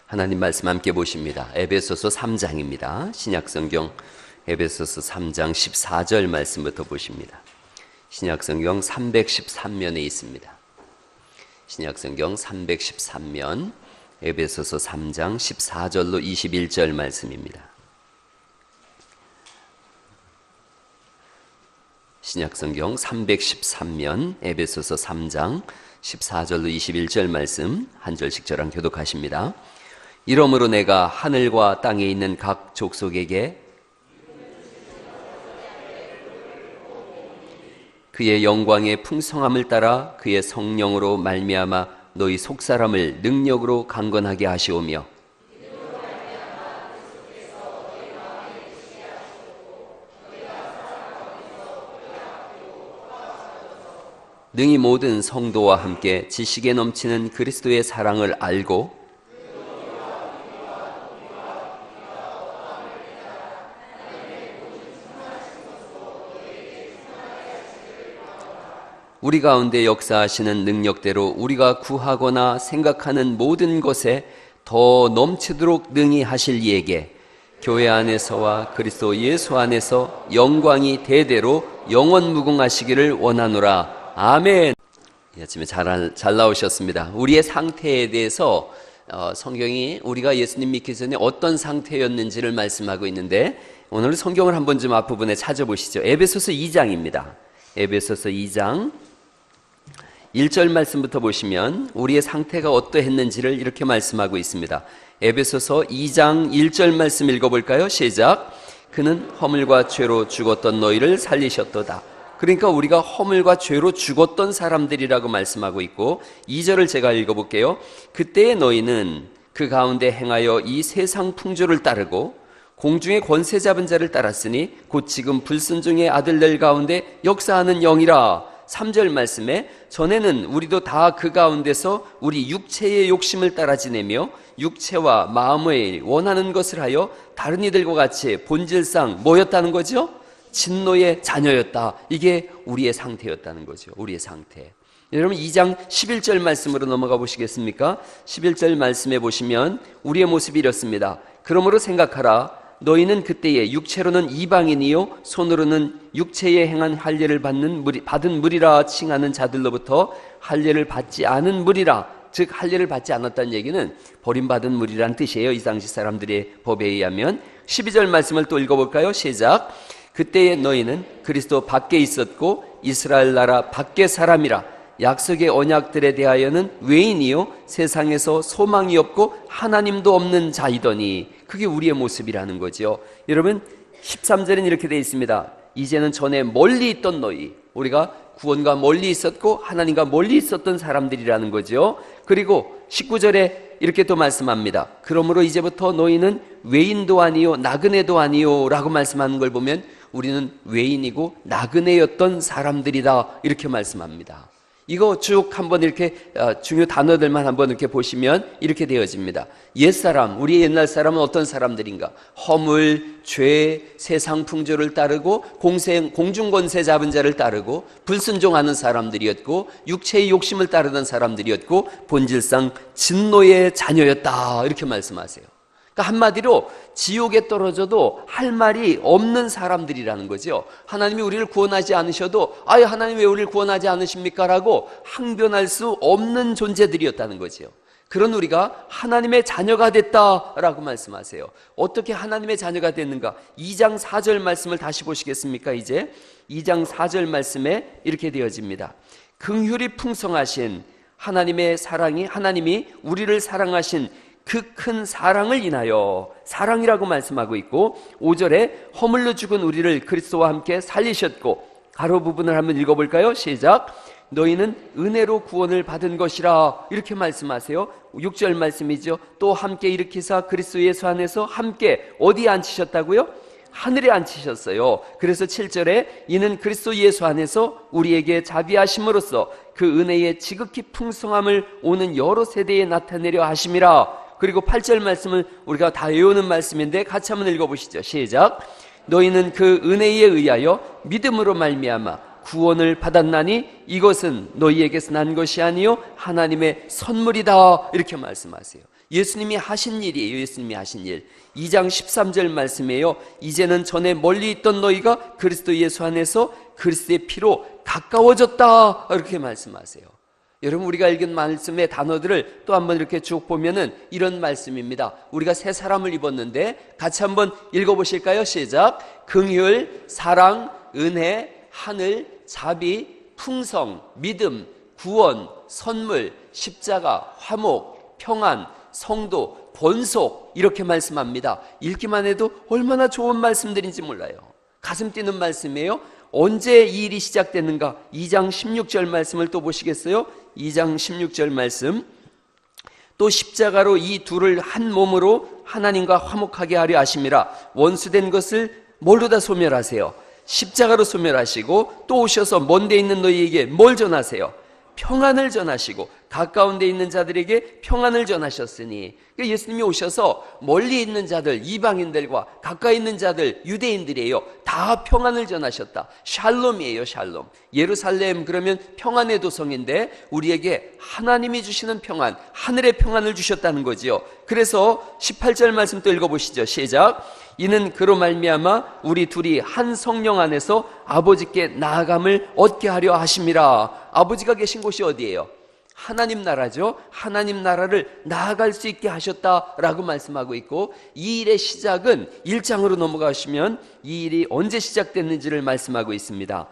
하나님 말씀 함께 보십니다. 에베소서 3장입니다. 신약성경 에베소서 3장 14절 말씀부터 보십니다. 신약성경 313면에 있습니다. 신약성경 313면 에베소서 3장 14절로 21절 말씀입니다. 신약성경 313면 에베소서 3장 14절로 21절 말씀 한 절씩 저랑 교독하십니다. 이러므로 내가 하늘과 땅에 있는 각 족속에게 그의 영광의 풍성함을 따라 그의 성령으로 말미암아 너희 속사람을 능력으로 강건하게 하시오며 능히 모든 성도와 함께 지식에 넘치는 그리스도의 사랑을 알고 우리 가운데 역사하시는 능력대로 우리가 구하거나 생각하는 모든 것에 더 넘치도록 능히 하실 이에게 교회 안에서와 그리스도 예수 안에서 영광이 대대로 영원무궁하시기를 원하노라. 아멘. 이 아침에 잘 나오셨습니다. 우리의 상태에 대해서 성경이 우리가 예수님 믿기 전에 어떤 상태였는지를 말씀하고 있는데 오늘 성경을 한번 좀 앞부분에 찾아보시죠. 에베소서 2장입니다. 에베소서 2장 1절 말씀부터 보시면 우리의 상태가 어떠했는지를 이렇게 말씀하고 있습니다. 에베소서 2장 1절 말씀 읽어볼까요? 시작. 그는 허물과 죄로 죽었던 너희를 살리셨도다. 그러니까 우리가 허물과 죄로 죽었던 사람들이라고 말씀하고 있고 2절을 제가 읽어볼게요. 그때의 너희는 그 가운데 행하여 이 세상 풍조를 따르고 공중의 권세 잡은 자를 따랐으니 곧 지금 불순종의 아들들 가운데 역사하는 영이라. 3절 말씀에 전에는 우리도 다 그 가운데서 우리 육체의 욕심을 따라 지내며 육체와 마음의 원하는 것을 하여 다른 이들과 같이 본질상 뭐였다는 거죠? 진노의 자녀였다. 이게 우리의 상태였다는 거죠. 우리의 상태. 여러분 2장 11절 말씀으로 넘어가 보시겠습니까? 11절 말씀에 보시면 우리의 모습이 이렇습니다. 그러므로 생각하라. 너희는 그때에 육체로는 이방인이요 손으로는 육체에 행한 할례를 받은 무리라 칭하는 자들로부터 할례를 받지 않은 무리라. 즉 할례를 받지 않았다는 얘기는 버림받은 무리란 뜻이에요. 이 당시 사람들의 법에 의하면. 12절 말씀을 또 읽어볼까요? 시작. 그때에 너희는 그리스도 밖에 있었고 이스라엘 나라 밖의 사람이라. 약속의 언약들에 대하여는 외인이요 세상에서 소망이 없고 하나님도 없는 자이더니. 그게 우리의 모습이라는 거죠. 여러분 13절은 이렇게 되어 있습니다. 이제는 전에 멀리 있던 너희, 우리가 구원과 멀리 있었고 하나님과 멀리 있었던 사람들이라는 거죠. 그리고 19절에 이렇게 또 말씀합니다. 그러므로 이제부터 너희는 외인도 아니요 나그네도 아니요 라고 말씀하는 걸 보면 우리는 외인이고 나그네였던 사람들이다 이렇게 말씀합니다. 이거 쭉 한번 이렇게 중요 단어들만 한번 이렇게 보시면 이렇게 되어집니다. 옛사람, 우리의 옛날 사람은 어떤 사람들인가? 허물, 죄, 세상 풍조를 따르고 공중권세 잡은 자를 따르고 불순종하는 사람들이었고 육체의 욕심을 따르던 사람들이었고 본질상 진노의 자녀였다 이렇게 말씀하세요. 그러니까 한마디로 지옥에 떨어져도 할 말이 없는 사람들이라는 거죠. 하나님이 우리를 구원하지 않으셔도 아예 하나님 왜 우리를 구원하지 않으십니까? 라고 항변할 수 없는 존재들이었다는 거죠. 그런 우리가 하나님의 자녀가 됐다라고 말씀하세요. 어떻게 하나님의 자녀가 됐는가? 2장 4절 말씀을 다시 보시겠습니까? 이제 2장 4절 말씀에 이렇게 되어집니다. 긍휼이 풍성하신 하나님의 사랑이 하나님이 우리를 사랑하신 그 큰 사랑을 인하여 사랑이라고 말씀하고 있고 5절에 허물로 죽은 우리를 그리스도와 함께 살리셨고 가로 부분을 한번 읽어볼까요? 시작. 너희는 은혜로 구원을 받은 것이라 이렇게 말씀하세요. 6절 말씀이죠. 또 함께 일으키사 그리스도 예수 안에서 함께 어디에 앉히셨다고요? 하늘에 앉히셨어요. 그래서 7절에 이는 그리스도 예수 안에서 우리에게 자비하심으로써 그 은혜의 지극히 풍성함을 오는 여러 세대에 나타내려 하심이라. 그리고 8절 말씀은 우리가 다 외우는 말씀인데 같이 한번 읽어보시죠. 시작. 너희는 그 은혜에 의하여 믿음으로 말미암아 구원을 받았나니 이것은 너희에게서 난 것이 아니요 하나님의 선물이다 이렇게 말씀하세요. 예수님이 하신 일이에요. 예수님이 하신 일. 2장 13절 말씀이에요. 이제는 전에 멀리 있던 너희가 그리스도 예수 안에서 그리스도의 피로 가까워졌다, 이렇게 말씀하세요. 여러분, 우리가 읽은 말씀의 단어들을 또 한번 이렇게 쭉 보면은 이런 말씀입니다. 우리가 새 사람을 입었는데 같이 한번 읽어보실까요? 시작. 긍휼, 사랑, 은혜, 하늘, 자비, 풍성, 믿음, 구원, 선물, 십자가, 화목, 평안, 성도, 권속, 이렇게 말씀합니다. 읽기만 해도 얼마나 좋은 말씀들인지 몰라요. 가슴 뛰는 말씀이에요. 언제 이 일이 시작됐는가? 2장 16절 말씀을 또 보시겠어요? 2장 16절 말씀. 또 십자가로 이 둘을 한 몸으로 하나님과 화목하게 하려 하심이라. 원수된 것을 뭘로 다 소멸하세요? 십자가로 소멸하시고, 또 오셔서 먼 데 있는 너희에게 뭘 전하세요? 평안을 전하시고, 가까운 데 있는 자들에게 평안을 전하셨으니, 예수님이 오셔서 멀리 있는 자들, 이방인들과 가까이 있는 자들, 유대인들이에요. 다 평안을 전하셨다. 샬롬이에요. 샬롬. 예루살렘 그러면 평안의 도성인데 우리에게 하나님이 주시는 평안, 하늘의 평안을 주셨다는 거지요. 그래서 18절 말씀 또 읽어보시죠. 시작. 이는 그로 말미암아 우리 둘이 한 성령 안에서 아버지께 나아감을 얻게 하려 하심이라. 아버지가 계신 곳이 어디예요? 하나님 나라죠. 하나님 나라를 나아갈 수 있게 하셨다라고 말씀하고 있고, 이 일의 시작은 1장으로 넘어가시면 이 일이 언제 시작됐는지를 말씀하고 있습니다.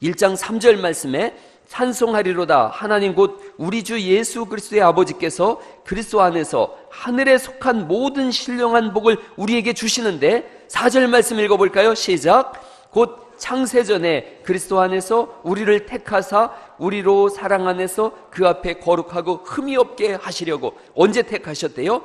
1장 3절 말씀에 찬송하리로다 하나님 곧 우리 주 예수 그리스도의 아버지께서 그리스도 안에서 하늘에 속한 모든 신령한 복을 우리에게 주시는데, 4절 말씀 읽어볼까요? 시작. 곧 창세전에 그리스도 안에서 우리를 택하사 우리로 사랑 안에서 그 앞에 거룩하고 흠이 없게 하시려고. 언제 택하셨대요?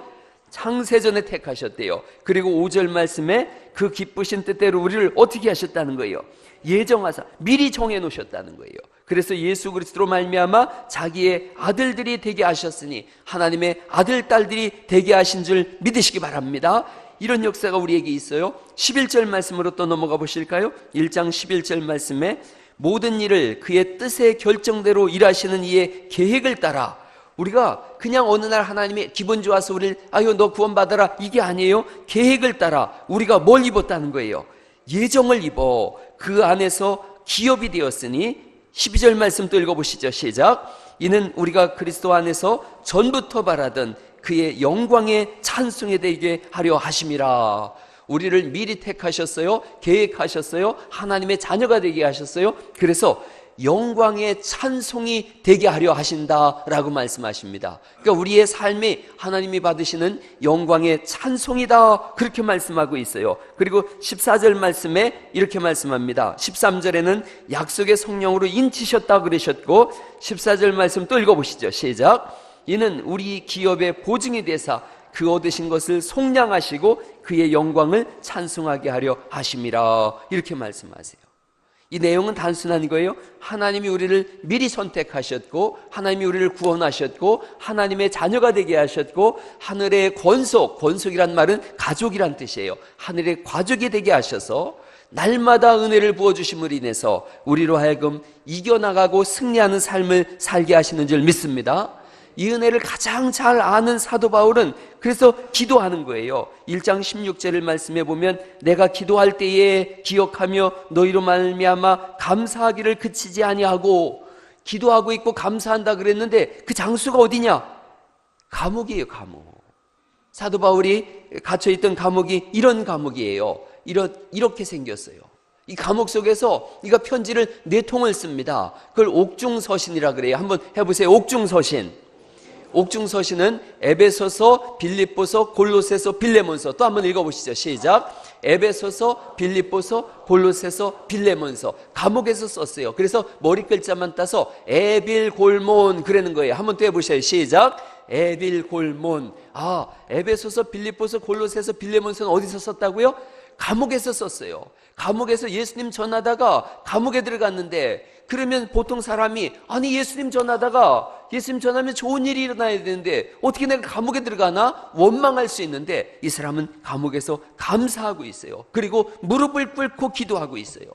창세전에 택하셨대요. 그리고 5절 말씀에 그 기쁘신 뜻대로 우리를 어떻게 하셨다는 거예요? 예정하사 미리 정해 놓으셨다는 거예요. 그래서 예수 그리스도로 말미암아 자기의 아들들이 되게 하셨으니 하나님의 아들 딸들이 되게 하신 줄 믿으시기 바랍니다. 이런 역사가 우리에게 있어요. 11절 말씀으로 또 넘어가 보실까요? 1장 11절 말씀에 모든 일을 그의 뜻의 결정대로 일하시는 이의 계획을 따라. 우리가 그냥 어느 날 하나님이 기분 좋아서 우리를 아유 너 구원받아라, 이게 아니에요. 계획을 따라 우리가 뭘 입었다는 거예요? 예정을 입어 그 안에서 기업이 되었으니. 12절 말씀 또 읽어보시죠. 시작. 이는 우리가 그리스도 안에서 전부터 바라던 그의 영광의 찬송에 되게 하려 하심이라. 우리를 미리 택하셨어요. 계획하셨어요. 하나님의 자녀가 되게 하셨어요. 그래서 영광의 찬송이 되게 하려 하신다라고 말씀하십니다. 그러니까 우리의 삶이 하나님이 받으시는 영광의 찬송이다, 그렇게 말씀하고 있어요. 그리고 14절 말씀에 이렇게 말씀합니다. 13절에는 약속의 성령으로 인치셨다 그러셨고, 14절 말씀 또 읽어보시죠. 시작. 이는 우리 기업의 보증이 되사 그 얻으신 것을 속량하시고 그의 영광을 찬송하게 하려 하심이라, 이렇게 말씀하세요. 이 내용은 단순한 거예요. 하나님이 우리를 미리 선택하셨고, 하나님이 우리를 구원하셨고, 하나님의 자녀가 되게 하셨고, 하늘의 권속이란 말은 가족이란 뜻이에요. 하늘의 가족이 되게 하셔서 날마다 은혜를 부어주심으로 인해서 우리로 하여금 이겨나가고 승리하는 삶을 살게 하시는 줄 믿습니다. 이 은혜를 가장 잘 아는 사도 바울은 그래서 기도하는 거예요. 1장 16절을 말씀해 보면 내가 기도할 때에 기억하며 너희로 말미암아 감사하기를 그치지 아니하고. 기도하고 있고 감사한다 그랬는데 그 장소가 어디냐? 감옥이에요. 감옥. 사도 바울이 갇혀있던 감옥이 이런 감옥이에요. 이렇게 생겼어요. 이 감옥 속에서 이가 편지를 4통을 씁니다. 그걸 옥중서신이라 그래요. 한번 해보세요. 옥중서신. 옥중서신은 에베소서, 빌립보서, 골로새서, 빌레몬서. 또 한번 읽어보시죠. 시작. 에베소서, 빌립보서, 골로새서, 빌레몬서. 감옥에서 썼어요. 그래서 머리 글자만 따서 에빌골몬 그러는 거예요. 한번 또 해보셔요. 시작. 에빌골몬. 에베소서, 빌립보서, 골로새서, 빌레몬서는 어디서 썼다고요? 감옥에서 썼어요. 감옥에서 예수님 전하다가 감옥에 들어갔는데, 그러면 보통 사람이 아니 예수님 전하면 좋은 일이 일어나야 되는데 어떻게 내가 감옥에 들어가나 원망할 수 있는데, 이 사람은 감옥에서 감사하고 있어요. 그리고 무릎을 꿇고 기도하고 있어요.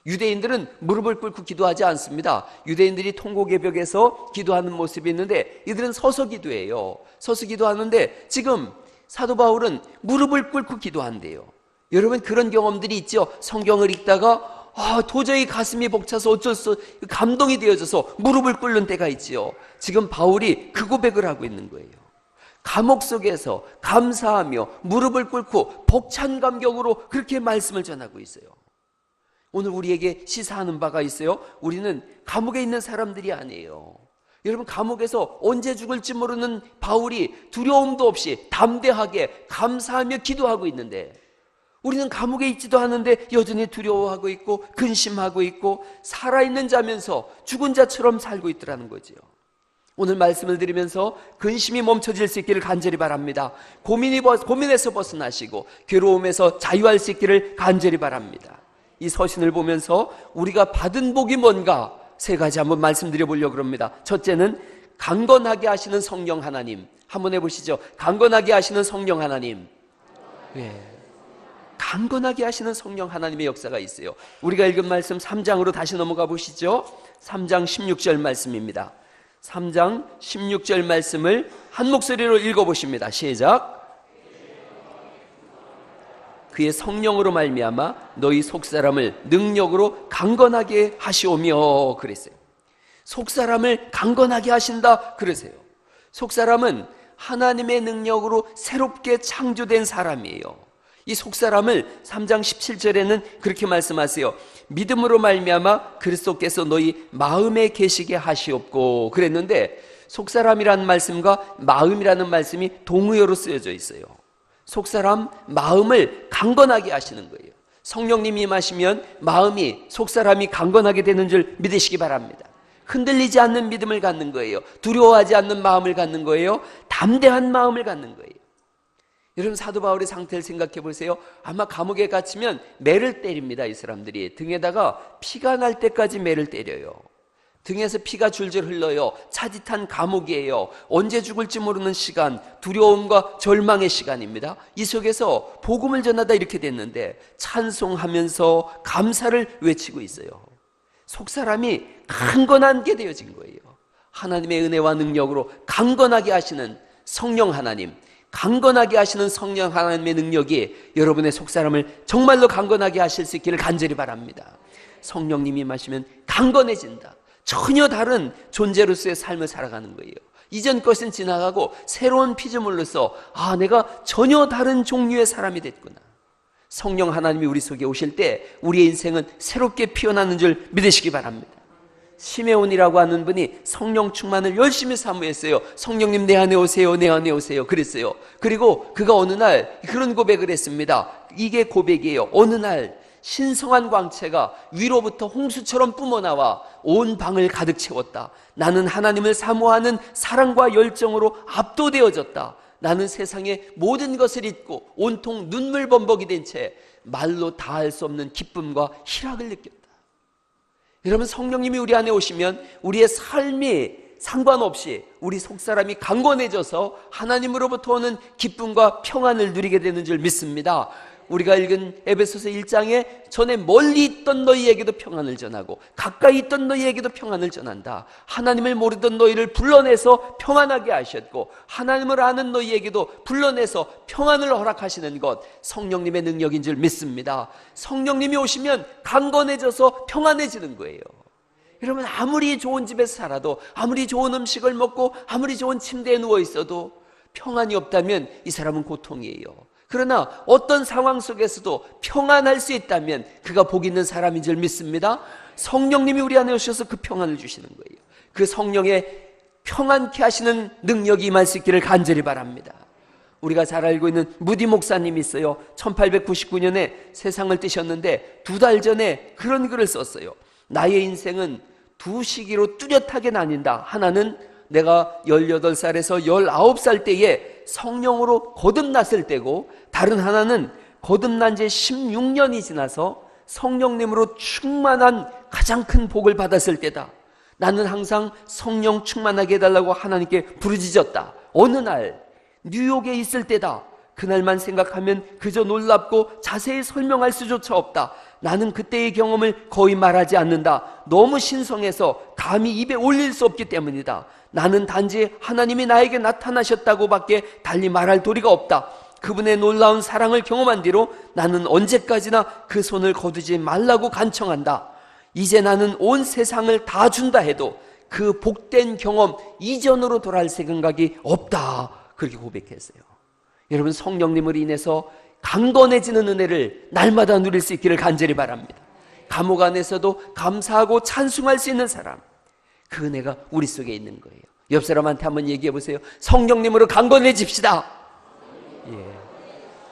유대인들은 무릎을 꿇고 기도하지 않습니다. 유대인들이 통곡예벽에서 기도하는 모습이 있는데 이들은 서서 기도해요. 서서 기도하는데 지금 사도 바울은 무릎을 꿇고 기도한대요. 여러분 그런 경험들이 있죠. 성경을 읽다가 도저히 가슴이 벅차서 어쩔 수 감동이 되어져서 무릎을 꿇는 때가 있지요. 지금 바울이 그 고백을 하고 있는 거예요. 감옥 속에서 감사하며 무릎을 꿇고 벅찬 감격으로 그렇게 말씀을 전하고 있어요. 오늘 우리에게 시사하는 바가 있어요. 우리는 감옥에 있는 사람들이 아니에요. 여러분 감옥에서 언제 죽을지 모르는 바울이 두려움도 없이 담대하게 감사하며 기도하고 있는데 우리는 감옥에 있지도 않은데 여전히 두려워하고 있고 근심하고 있고 살아있는 자면서 죽은 자처럼 살고 있더라는 거지요. 오늘 말씀을 드리면서 근심이 멈춰질 수 있기를 간절히 바랍니다. 고민에서 벗어나시고 괴로움에서 자유할 수 있기를 간절히 바랍니다. 이 서신을 보면서 우리가 받은 복이 뭔가 세 가지 한번 말씀드려 보려고 합니다. 첫째는 강건하게 하시는 성령 하나님. 한번 해보시죠. 강건하게 하시는 성령 하나님. 강건하게 하시는 성령 하나님의 역사가 있어요. 우리가 읽은 말씀 3장으로 다시 넘어가 보시죠. 3장 16절 말씀입니다. 3장 16절 말씀을 한 목소리로 읽어보십니다. 시작. 그의 성령으로 말미암아 너희 속사람을 능력으로 강건하게 하시오며 그랬어요. 속사람을 강건하게 하신다 그러세요. 속사람은 하나님의 능력으로 새롭게 창조된 사람이에요. 이 속사람을 3장 17절에는 그렇게 말씀하세요. 믿음으로 말미암아 그리스도께서 너희 마음에 계시게 하시옵고 그랬는데 속사람이라는 말씀과 마음이라는 말씀이 동의어로 쓰여져 있어요. 속사람 마음을 강건하게 하시는 거예요. 성령님이 임하시면 마음이 속사람이 강건하게 되는 줄 믿으시기 바랍니다. 흔들리지 않는 믿음을 갖는 거예요. 두려워하지 않는 마음을 갖는 거예요. 담대한 마음을 갖는 거예요. 여러분 사도 바울의 상태를 생각해 보세요. 아마 감옥에 갇히면 매를 때립니다. 이 사람들이 등에다가 피가 날 때까지 매를 때려요. 등에서 피가 줄줄 흘러요. 차짓한 감옥이에요. 언제 죽을지 모르는 시간, 두려움과 절망의 시간입니다. 이 속에서 복음을 전하다 이렇게 됐는데 찬송하면서 감사를 외치고 있어요. 속사람이 강건하게 되어진 거예요. 하나님의 은혜와 능력으로 강건하게 하시는 성령 하나님, 강건하게 하시는 성령 하나님의 능력이 여러분의 속사람을 정말로 강건하게 하실 수 있기를 간절히 바랍니다. 성령님이 임하시면 강건해진다. 전혀 다른 존재로서의 삶을 살아가는 거예요. 이전 것은 지나가고 새로운 피조물로서 내가 전혀 다른 종류의 사람이 됐구나. 성령 하나님이 우리 속에 오실 때 우리의 인생은 새롭게 피어나는 줄 믿으시기 바랍니다. 시메온이라고 하는 분이 성령 충만을 열심히 사모했어요. 성령님 내 안에 오세요, 내 안에 오세요 그랬어요. 그리고 그가 어느 날 그런 고백을 했습니다. 이게 고백이에요. 어느 날 신성한 광채가 위로부터 홍수처럼 뿜어나와 온 방을 가득 채웠다. 나는 하나님을 사모하는 사랑과 열정으로 압도되어졌다. 나는 세상의 모든 것을 잊고 온통 눈물 범벅이 된 채 말로 다할 수 없는 기쁨과 희락을 느꼈다. 여러분 성령님이 우리 안에 오시면 우리의 삶이 상관없이 우리 속사람이 강건해져서 하나님으로부터 오는 기쁨과 평안을 누리게 되는 줄 믿습니다. 우리가 읽은 에베소서 1장에 전에 멀리 있던 너희에게도 평안을 전하고 가까이 있던 너희에게도 평안을 전한다. 하나님을 모르던 너희를 불러내서 평안하게 하셨고 하나님을 아는 너희에게도 불러내서 평안을 허락하시는 것 성령님의 능력인 줄 믿습니다. 성령님이 오시면 강건해져서 평안해지는 거예요. 여러분 아무리 좋은 집에서 살아도 아무리 좋은 음식을 먹고 아무리 좋은 침대에 누워 있어도 평안이 없다면 이 사람은 고통이에요. 그러나 어떤 상황 속에서도 평안할 수 있다면 그가 복 있는 사람인 줄 믿습니다. 성령님이 우리 안에 오셔서 그 평안을 주시는 거예요. 그 성령의 평안케 하시는 능력이 임할 수 있기를 간절히 바랍니다. 우리가 잘 알고 있는 무디 목사님이 있어요. 1899년에 세상을 뜨셨는데 2달 전에 그런 글을 썼어요. 나의 인생은 두 시기로 뚜렷하게 나뉜다. 하나는 내가 18살에서 19살 때에 성령으로 거듭났을 때고 다른 하나는 거듭난 지 16년이 지나서 성령님으로 충만한 가장 큰 복을 받았을 때다. 나는 항상 성령 충만하게 해달라고 하나님께 부르짖었다. 어느 날 뉴욕에 있을 때다. 그날만 생각하면 그저 놀랍고 자세히 설명할 수조차 없다. 나는 그때의 경험을 거의 말하지 않는다. 너무 신성해서 감히 입에 올릴 수 없기 때문이다. 나는 단지 하나님이 나에게 나타나셨다고 밖에 달리 말할 도리가 없다. 그분의 놀라운 사랑을 경험한 뒤로 나는 언제까지나 그 손을 거두지 말라고 간청한다. 이제 나는 온 세상을 다 준다 해도 그 복된 경험 이전으로 돌아갈 생각이 없다. 그렇게 고백했어요. 여러분, 성령님으로 인해서 강건해지는 은혜를 날마다 누릴 수 있기를 간절히 바랍니다. 감옥 안에서도 감사하고 찬송할 수 있는 사람, 그 은혜가 우리 속에 있는 거예요. 옆 사람한테 한번 얘기해 보세요. 성령님으로 강건해집시다. 예.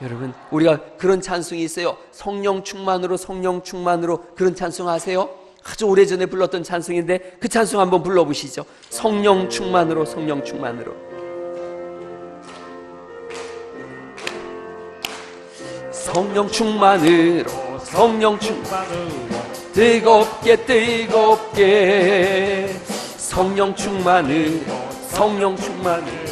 여러분, 우리가 그런 찬송이 있어요. 성령 충만으로, 성령 충만으로. 그런 찬송 아세요? 아주 오래전에 불렀던 찬송인데 그 찬송 한번 불러보시죠. 성령 충만으로, 성령 충만으로. 성령 충만으로, 성령 충만으로, 뜨겁게 뜨겁게. 성령 충만으로, 성령 끝만으로,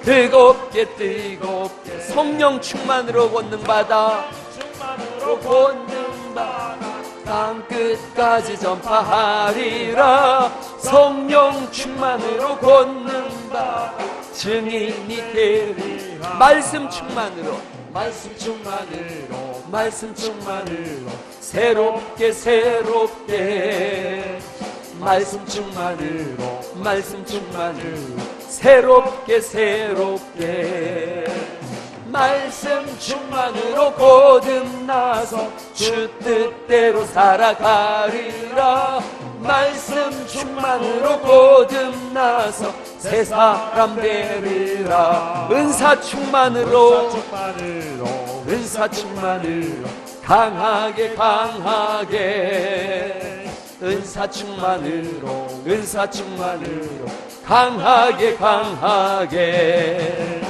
뜨겁게 뜨겁게. 성령 충만으로 권능받아, 충만으로 권능받아 땅 끝까지 전파하리라. 성령 충만으로 권능받아 증인이 되리라. 말씀 충만으로, 말씀 충만으로, 말씀 충만으로, 새롭게 새롭게. 말씀 충만으로, 말씀 충만으로, 새롭게 새롭게. 말씀 충만으로 거듭나서 주 뜻대로 살아가리라. 말씀 충만으로 거듭나서 새 사람 되리라. 은사 충만으로, 은사 충만으로, 강하게 강하게. 은사 충만으로, 은사 충만으로, 강하게 강하게.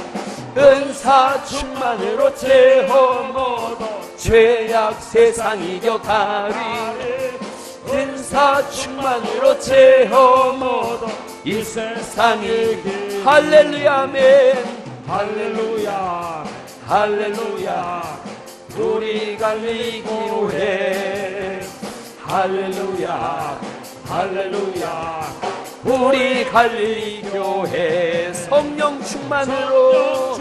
은사 충만으로 체험 얻어 죄악 세상 이겨가리. 은사 충만으로 체험 얻어 이 세상 이기. 할렐루야 아멘. 할렐루야 할렐루야. 우리 갈리 교회. 할렐루야 할렐루야. 우리 갈릴리 교회. 성령 충만으로,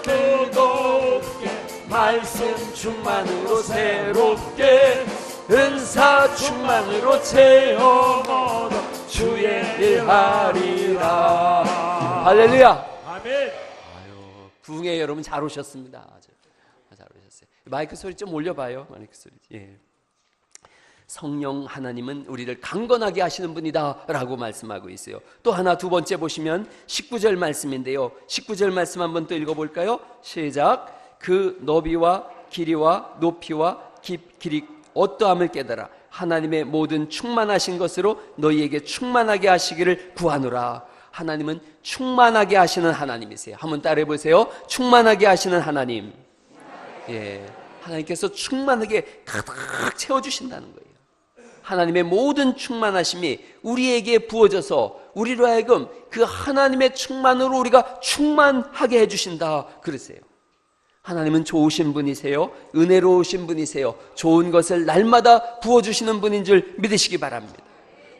뜨겁게. 말씀 충만으로 새롭게. 은사 충만으로 체험 얻어 주의 일 하리라. 할렐루야 아멘. 아유, 부흥회 여러분 잘 오셨습니다. 잘 오셨어요. 마이크 소리 좀 올려봐요. 마이크 소리. 예. 성령 하나님은 우리를 강건하게 하시는 분이다 라고 말씀하고 있어요. 또 하나, 두 번째 보시면 19절 말씀인데요, 19절 말씀 한번 또 읽어볼까요? 시작. 그 너비와 길이와 높이와 길이 어떠함을 깨달아 하나님의 모든 충만하신 것으로 너희에게 충만하게 하시기를 구하노라. 하나님은 충만하게 하시는 하나님이세요. 한번 따라해 보세요. 충만하게 하시는 하나님. 예, 하나님께서 충만하게 가득 채워주신다는 거예요. 하나님의 모든 충만하심이 우리에게 부어져서 우리로 하여금 그 하나님의 충만으로 우리가 충만하게 해주신다 그러세요. 하나님은 좋으신 분이세요. 은혜로우신 분이세요. 좋은 것을 날마다 부어주시는 분인 줄 믿으시기 바랍니다.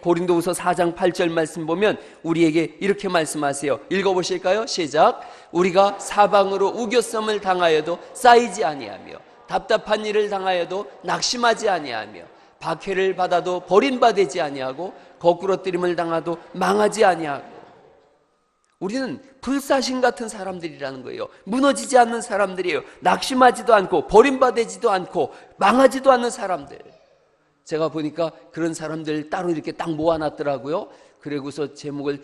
고린도후서 4장 8절 말씀 보면 우리에게 이렇게 말씀하세요. 읽어보실까요? 시작. 우리가 사방으로 우겨썸을 당하여도 쌓이지 아니하며 답답한 일을 당하여도 낙심하지 아니하며 박해를 받아도 버림받지 아니하고 거꾸러뜨림을 당하도 망하지 아니하고. 우리는 불사신 같은 사람들이라는 거예요. 무너지지 않는 사람들이에요. 낙심하지도 않고 버림받지도 않고 망하지도 않는 사람들. 제가 보니까 그런 사람들 따로 이렇게 딱 모아놨더라고요. 그리고서 제목을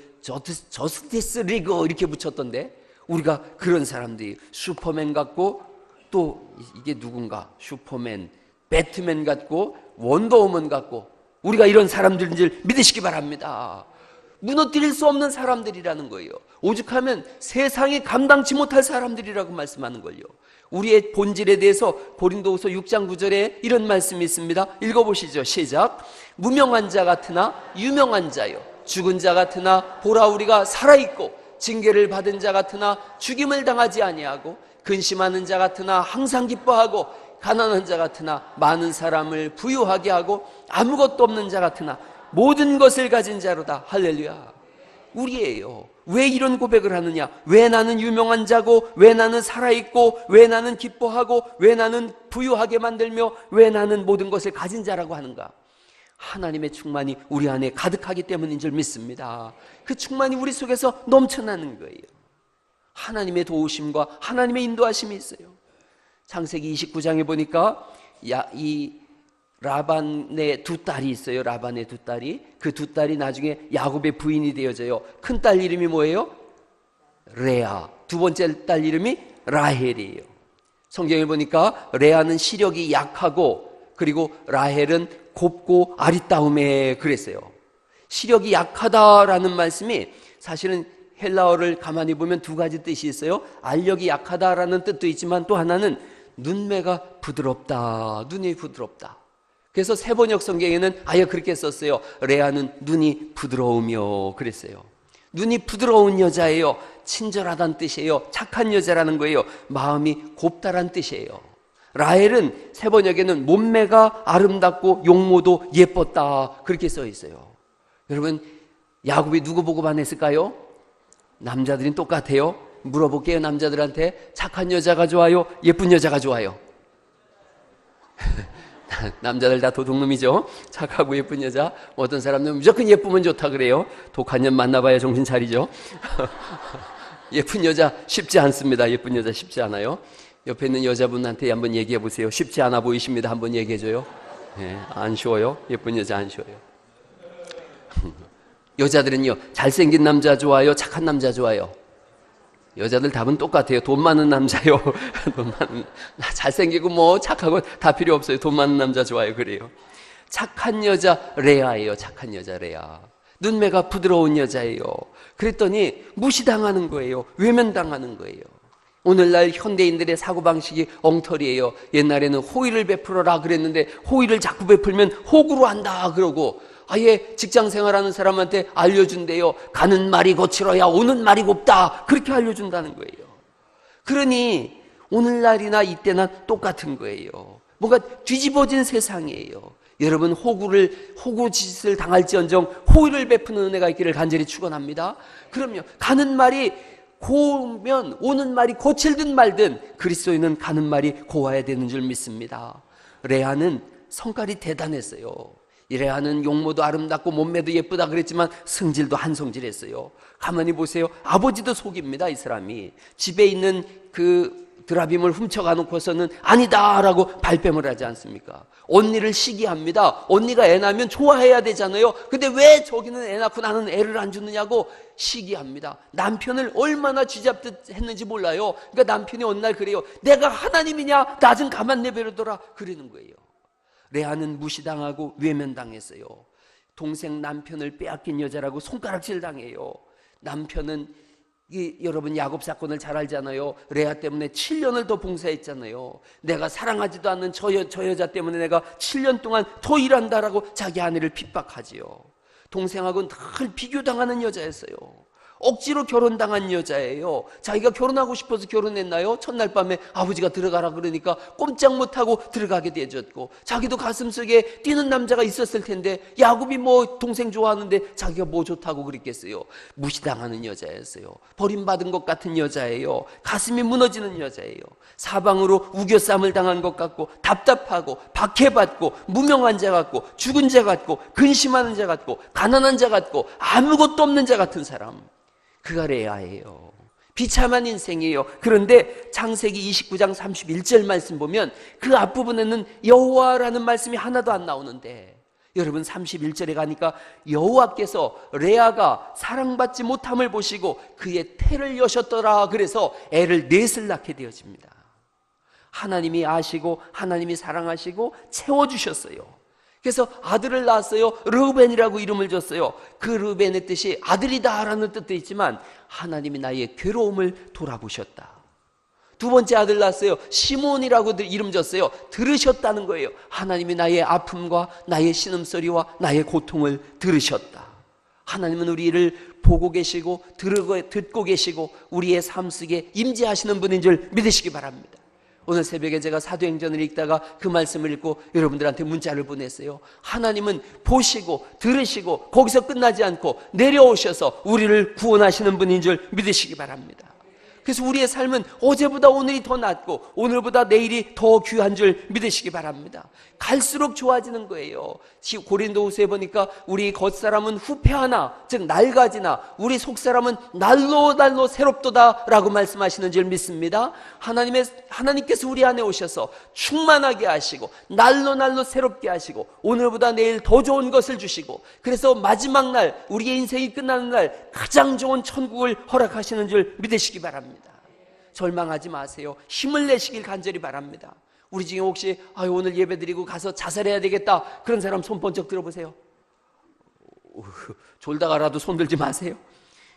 저스티스 리그 이렇게 붙였던데, 우리가 그런 사람들이 슈퍼맨 같고, 또 이게 누군가, 슈퍼맨, 배트맨 같고, 원더우먼 같고, 우리가 이런 사람들인 줄 믿으시기 바랍니다. 무너뜨릴 수 없는 사람들이라는 거예요. 오죽하면 세상이 감당치 못할 사람들이라고 말씀하는 걸요. 우리의 본질에 대해서 고린도후서 6장 9절에 이런 말씀이 있습니다. 읽어보시죠. 시작. 무명한 자 같으나 유명한 자요, 죽은 자 같으나 보라 우리가 살아있고, 징계를 받은 자 같으나 죽임을 당하지 아니하고, 근심하는 자 같으나 항상 기뻐하고, 가난한 자 같으나 많은 사람을 부유하게 하고 아무것도 없는 자 같으나 모든 것을 가진 자로다. 할렐루야. 우리예요. 왜 이런 고백을 하느냐? 왜 나는 유명한 자고, 왜 나는 살아있고, 왜 나는 기뻐하고, 왜 나는 부유하게 만들며, 왜 나는 모든 것을 가진 자라고 하는가? 하나님의 충만이 우리 안에 가득하기 때문인 줄 믿습니다. 그 충만이 우리 속에서 넘쳐나는 거예요. 하나님의 도우심과 하나님의 인도하심이 있어요. 창세기 29장에 보니까 이 라반의 두 딸이 있어요. 라반의 두 딸이. 그 두 딸이 나중에 야곱의 부인이 되어져요. 큰 딸 이름이 뭐예요? 레아. 두 번째 딸 이름이 라헬이에요. 성경에 보니까 레아는 시력이 약하고, 그리고 라헬은 곱고 아리따움에 그랬어요. 시력이 약하다라는 말씀이 사실은 헬라어를 가만히 보면 두 가지 뜻이 있어요. 알력이 약하다라는 뜻도 있지만 또 하나는 눈매가 부드럽다. 눈이 부드럽다. 그래서 세번역 성경에는 아예 그렇게 썼어요. 레아는 눈이 부드러우며 그랬어요. 눈이 부드러운 여자예요. 친절하다는 뜻이에요. 착한 여자라는 거예요. 마음이 곱다란 뜻이에요. 라헬은 세번역에는 몸매가 아름답고 용모도 예뻤다. 그렇게 써 있어요. 여러분, 야곱이 누구 보고 반했을까요? 남자들은 똑같아요. 물어볼게요. 남자들한테 착한 여자가 좋아요? 예쁜 여자가 좋아요? 남자들 다 도둑놈이죠. 착하고 예쁜 여자. 어떤 사람들은 무조건 예쁘면 좋다 그래요. 독한 년 만나봐야 정신 차리죠. 예쁜 여자 쉽지 않습니다. 예쁜 여자 쉽지 않아요. 옆에 있는 여자분한테 한번 얘기해 보세요. 쉽지 않아 보이십니다. 한번 얘기해 줘요. 네, 안 쉬워요. 예쁜 여자 안 쉬워요. 여자들은요, 잘생긴 남자 좋아요? 착한 남자 좋아요? 여자들 답은 똑같아요. 돈 많은 남자요. 돈 많은, 잘생기고 뭐 착하고 다 필요 없어요. 돈 많은 남자 좋아요. 그래요. 착한 여자 레아예요. 착한 여자 레아. 눈매가 부드러운 여자예요. 그랬더니 무시당하는 거예요. 외면당하는 거예요. 오늘날 현대인들의 사고방식이 엉터리예요. 옛날에는 호의를 베풀어라 그랬는데 호의를 자꾸 베풀면 호구로 한다 그러고, 아예 직장생활하는 사람한테 알려준대요. 가는 말이 거칠어야 오는 말이 곱다. 그렇게 알려준다는 거예요. 그러니 오늘날이나 이때나 똑같은 거예요. 뭔가 뒤집어진 세상이에요. 여러분, 호구 짓을 당할지언정 호의를 베푸는 은혜가 있기를 간절히 축원합니다. 그럼요, 가는 말이 고우면 오는 말이 거칠든 말든 그리스도인은 가는 말이 고와야 되는 줄 믿습니다. 레아는 성깔이 대단했어요. 레아는 용모도 아름답고 몸매도 예쁘다 그랬지만 성질도 한성질했어요. 가만히 보세요. 아버지도 속입니다. 이 사람이 집에 있는 그 드라빔을 훔쳐가 놓고서는 아니다라고 발뺌을 하지 않습니까? 언니를 시기합니다. 언니가 애 낳으면 좋아해야 되잖아요. 근데 왜 저기는 애 낳고 나는 애를 안 주느냐고 시기합니다. 남편을 얼마나 쥐잡듯 했는지 몰라요. 그러니까 남편이 어느 날 그래요. 내가 하나님이냐? 나 좀 가만 내버려둬라. 그러는 거예요. 레아는 무시당하고 외면당했어요. 동생 남편을 빼앗긴 여자라고 손가락질 당해요. 남편은 여러분 야곱 사건을 잘 알잖아요. 레아 때문에 7년을 더 봉사했잖아요. 내가 사랑하지도 않는 저 여자 때문에 내가 7년 동안 더 일한다라고 자기 아내를 핍박하지요. 동생하고는 늘 비교당하는 여자였어요. 억지로 결혼당한 여자예요. 자기가 결혼하고 싶어서 결혼했나요? 첫날 밤에 아버지가 들어가라 그러니까 꼼짝 못하고 들어가게 되어졌고, 자기도 가슴속에 뛰는 남자가 있었을 텐데 야곱이 뭐 동생 좋아하는데 자기가 뭐 좋다고 그랬겠어요. 무시당하는 여자였어요. 버림받은 것 같은 여자예요. 가슴이 무너지는 여자예요. 사방으로 우겨쌈을 당한 것 같고, 답답하고 박해받고, 무명한 자 같고, 죽은 자 같고, 근심하는 자 같고, 가난한 자 같고, 아무것도 없는 자 같은 사람, 그가 레아예요. 비참한 인생이에요. 그런데 창세기 29장 31절 말씀 보면 그 앞부분에는 여호와라는 말씀이 하나도 안 나오는데, 여러분 31절에 가니까 여호와께서 레아가 사랑받지 못함을 보시고 그의 태를 여셨더라. 그래서 애를 넷을 낳게 되어집니다. 하나님이 아시고 하나님이 사랑하시고 채워주셨어요. 그래서 아들을 낳았어요. 르우벤이라고 이름을 줬어요. 그 르우벤의 뜻이 아들이다라는 뜻도 있지만 하나님이 나의 괴로움을 돌아보셨다. 두 번째 아들 낳았어요. 시몬이라고 이름 줬어요. 들으셨다는 거예요. 하나님이 나의 아픔과 나의 신음소리와 나의 고통을 들으셨다. 하나님은 우리를 보고 계시고 듣고 계시고 우리의 삶 속에 임재하시는 분인 줄 믿으시기 바랍니다. 오늘 새벽에 제가 사도행전을 읽다가 그 말씀을 읽고 여러분들한테 문자를 보냈어요. 하나님은 보시고 들으시고 거기서 끝나지 않고 내려오셔서 우리를 구원하시는 분인 줄 믿으시기 바랍니다. 그래서 우리의 삶은 어제보다 오늘이 더 낫고 오늘보다 내일이 더 귀한 줄 믿으시기 바랍니다. 갈수록 좋아지는 거예요. 고린도후서에 보니까 우리 겉사람은 후패하나, 즉 낡아지나 우리 속사람은 날로 새롭도다 라고 말씀하시는 줄 믿습니다. 하나님께서 우리 안에 오셔서 충만하게 하시고 날로 새롭게 하시고 오늘보다 내일 더 좋은 것을 주시고, 그래서 마지막 날, 우리의 인생이 끝나는 날 가장 좋은 천국을 허락하시는 줄 믿으시기 바랍니다. 절망하지 마세요. 힘을 내시길 간절히 바랍니다. 우리 중에 혹시 오늘 예배드리고 가서 자살해야 되겠다 그런 사람 손 번쩍 들어보세요. 졸다가라도 손 들지 마세요.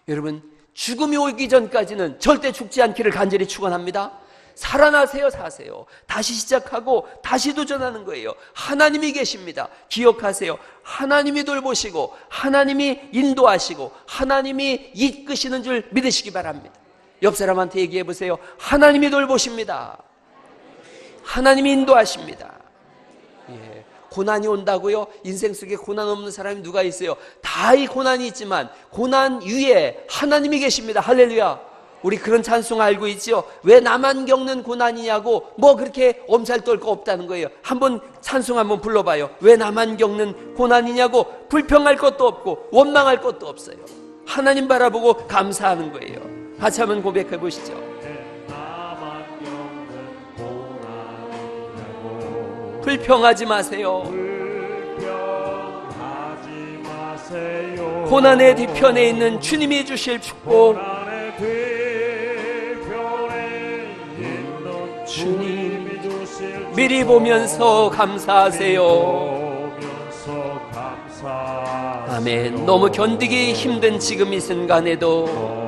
여러분, 죽음이 오기 전까지는 절대 죽지 않기를 간절히 축원합니다. 살아나세요. 사세요. 다시 시작하고 다시 도전하는 거예요. 하나님이 계십니다. 기억하세요. 하나님이 돌보시고 하나님이 인도하시고 하나님이 이끄시는 줄 믿으시기 바랍니다. 옆 사람한테 얘기해 보세요. 하나님이 돌보십니다. 하나님이 인도하십니다. 예, 고난이 온다고요? 인생 속에 고난 없는 사람이 누가 있어요? 다 이 고난이 있지만 고난 위에 하나님이 계십니다. 할렐루야. 우리 그런 찬송 알고 있죠? 왜 나만 겪는 고난이냐고 뭐 그렇게 엄살 떨 거 없다는 거예요. 한번 찬송 한번 불러봐요. 왜 나만 겪는 고난이냐고 불평할 것도 없고 원망할 것도 없어요. 하나님 바라보고 감사하는 거예요. 같이 한번 고백해 보시죠. 불평하지 마세요. 고난의 뒤편에 있는 주님이 주실 축복, 주님 미리 보면서 감사하세요. 아멘. 너무 견디기 힘든 지금 이 순간에도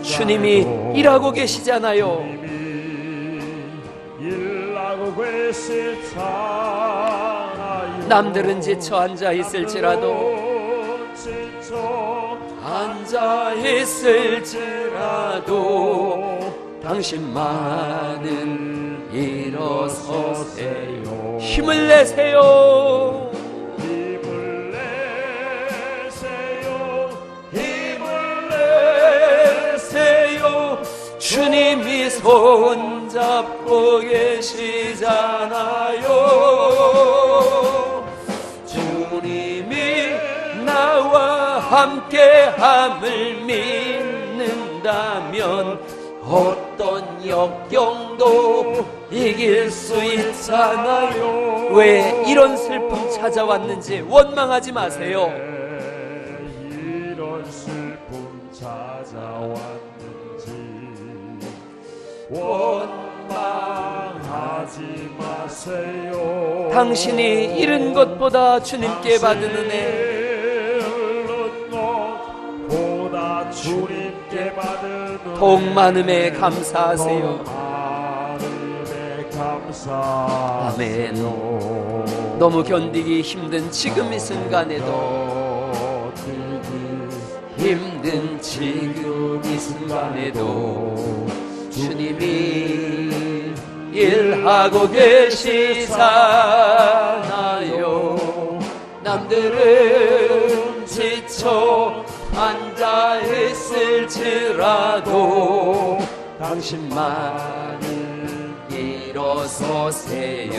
주님이 일하고 계시잖아요. 남들은 지쳐 앉아 있을지라도 당신만은 일어서세요. 힘을 내세요. 주님이 손잡고 계시잖아요. 주님이 나와 함께함을 믿는다면 어떤 역경도 이길 수 있잖아요. 왜 이런 슬픔 찾아왔는지 원망하지 마세요. 이런 슬픔 찾아왔는지 원망하지 마세요. 당신이 잃은 것보다 주님께 받은 은혜, 보다 주님께 받은 은혜 더욱 많음에 감사하세요. 아멘. 너무 견디기 힘든 지금 이 순간에도, 힘든 지금 이 순간에도 주님이 일하고 계시잖아요. 남들은 지쳐 앉아 있을지라도 당신만은 일어서세요.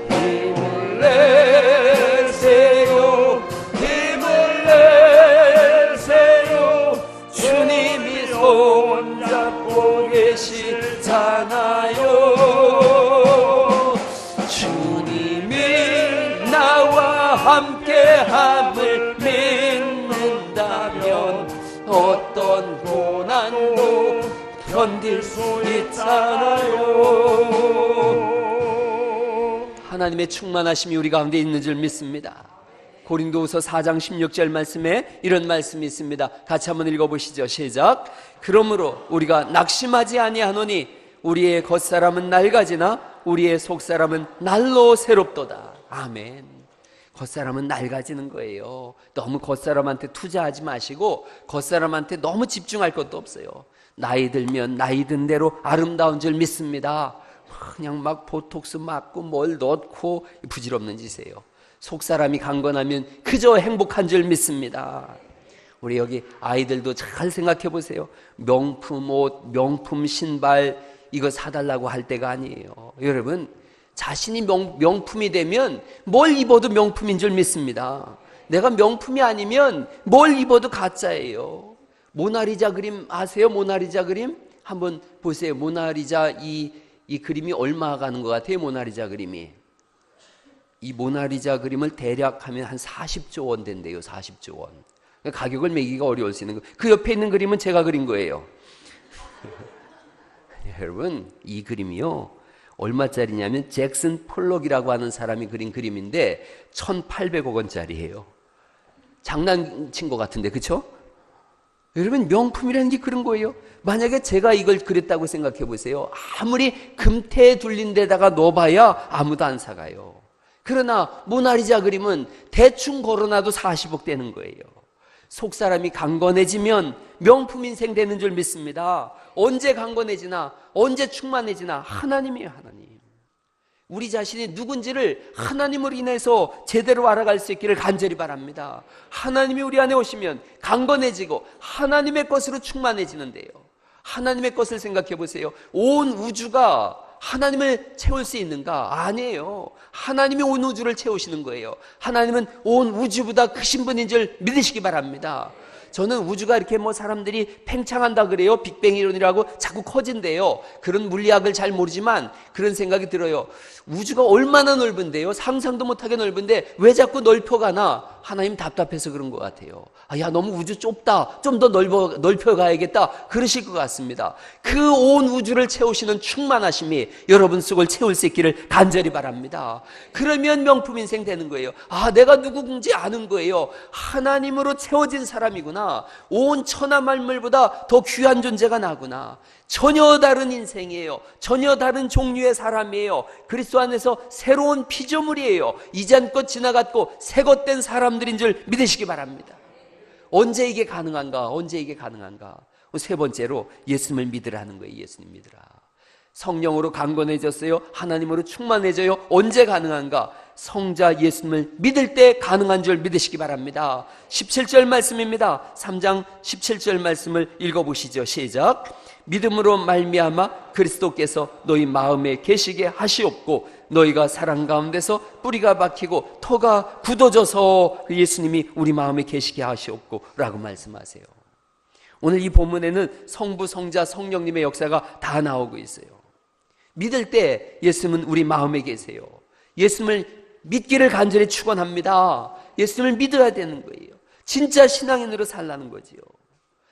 힘을 내세요. 힘을 내세요. 주님이 손잡고 계시잖아요. 주님이 나와 함께함을 믿는다면 어떤 고난도 견딜 수 있잖아요. 하나님의 충만하심이 우리 가운데 있는 줄 믿습니다. 고린도후서 4장 16절 말씀에 이런 말씀이 있습니다. 같이 한번 읽어보시죠. 시작. 그러므로 우리가 낙심하지 아니하노니 우리의 겉사람은 낡아지나 우리의 속사람은 날로 새롭도다. 아멘. 겉사람은 낡아지는 거예요. 너무 겉사람한테 투자하지 마시고 겉사람한테 너무 집중할 것도 없어요. 나이 들면 나이 든 대로 아름다운 줄 믿습니다. 그냥 막 보톡스 맞고 뭘 넣고 부질없는 짓이에요. 속사람이 강건하면 그저 행복한 줄 믿습니다. 우리 여기 아이들도 잘 생각해 보세요. 명품 옷, 명품 신발 이거 사달라고 할 때가 아니에요. 여러분, 자신이 명품이 되면 뭘 입어도 명품인 줄 믿습니다. 내가 명품이 아니면 뭘 입어도 가짜예요. 모나리자 그림 아세요? 모나리자 그림? 한번 보세요. 모나리자 이 그림이 얼마 가는 것 같아요? 모나리자 그림이. 이 모나리자 그림을 대략 하면 한 40조 원 된대요. 40조 원. 가격을 매기기가 어려울 수 있는 거. 그 옆에 있는 그림은 제가 그린 거예요. 여러분, 이 그림이요 얼마짜리냐면 잭슨 폴록이라고 하는 사람이 그린 그림인데 1,800억 원짜리예요. 장난친 것 같은데, 그렇죠? 여러분, 명품이라는 게 그런 거예요. 만약에 제가 이걸 그랬다고 생각해 보세요. 아무리 금태에 둘린 데다가 넣어봐야 아무도 안 사가요. 그러나 모나리자 그림은 대충 걸어놔도 40억 되는 거예요. 속사람이 강건해지면 명품 인생 되는 줄 믿습니다. 언제 강건해지나, 언제 충만해지나 하나님이에요. 하나님. 우리 자신이 누군지를 하나님으로 인해서 제대로 알아갈 수 있기를 간절히 바랍니다. 하나님이 우리 안에 오시면 강건해지고 하나님의 것으로 충만해지는데요. 하나님의 것을 생각해 보세요. 온 우주가 하나님을 채울 수 있는가? 아니에요. 하나님이 온 우주를 채우시는 거예요. 하나님은 온 우주보다 크신 분인 줄 믿으시기 바랍니다. 저는 우주가 이렇게 뭐 사람들이 팽창한다 그래요. 빅뱅 이론이라고 자꾸 커진대요. 그런 물리학을 잘 모르지만 그런 생각이 들어요. 우주가 얼마나 넓은데요. 상상도 못하게 넓은데 왜 자꾸 넓혀가나? 하나님 답답해서 그런 것 같아요. 야, 너무 우주 좁다. 좀 더 넓혀가야겠다. 그러실 것 같습니다. 그 온 우주를 채우시는 충만하심이 여러분 속을 채울 수 있기를 간절히 바랍니다. 그러면 명품 인생 되는 거예요. 아, 내가 누구인지 아는 거예요. 하나님으로 채워진 사람이구나. 온 천하 만물보다 더 귀한 존재가 나구나. 전혀 다른 인생이에요. 전혀 다른 종류의 사람이에요. 그리스도 안에서 새로운 피조물이에요. 이전것 지나갔고 새것된 사람들인 줄 믿으시기 바랍니다. 언제 이게 가능한가? 언제 이게 가능한가? 세 번째로 예수님을 믿으라는 거예요. 예수님 믿으라. 성령으로 강건해졌어요. 하나님으로 충만해져요. 언제 가능한가? 성자 예수님을 믿을 때 가능한 줄 믿으시기 바랍니다. 17절 말씀입니다. 3장 17절 말씀을 읽어보시죠. 시작. 믿음으로 말미암아 그리스도께서 너희 마음에 계시게 하시옵고 너희가 사랑 가운데서 뿌리가 박히고 터가 굳어져서 예수님이 우리 마음에 계시게 하시옵고 라고 말씀하세요. 오늘 이 본문에는 성부, 성자, 성령님의 역사가 다 나오고 있어요. 믿을 때 예수님은 우리 마음에 계세요. 예수님을 믿기를 간절히 축원합니다. 예수님을 믿어야 되는 거예요. 진짜 신앙인으로 살라는 거지요.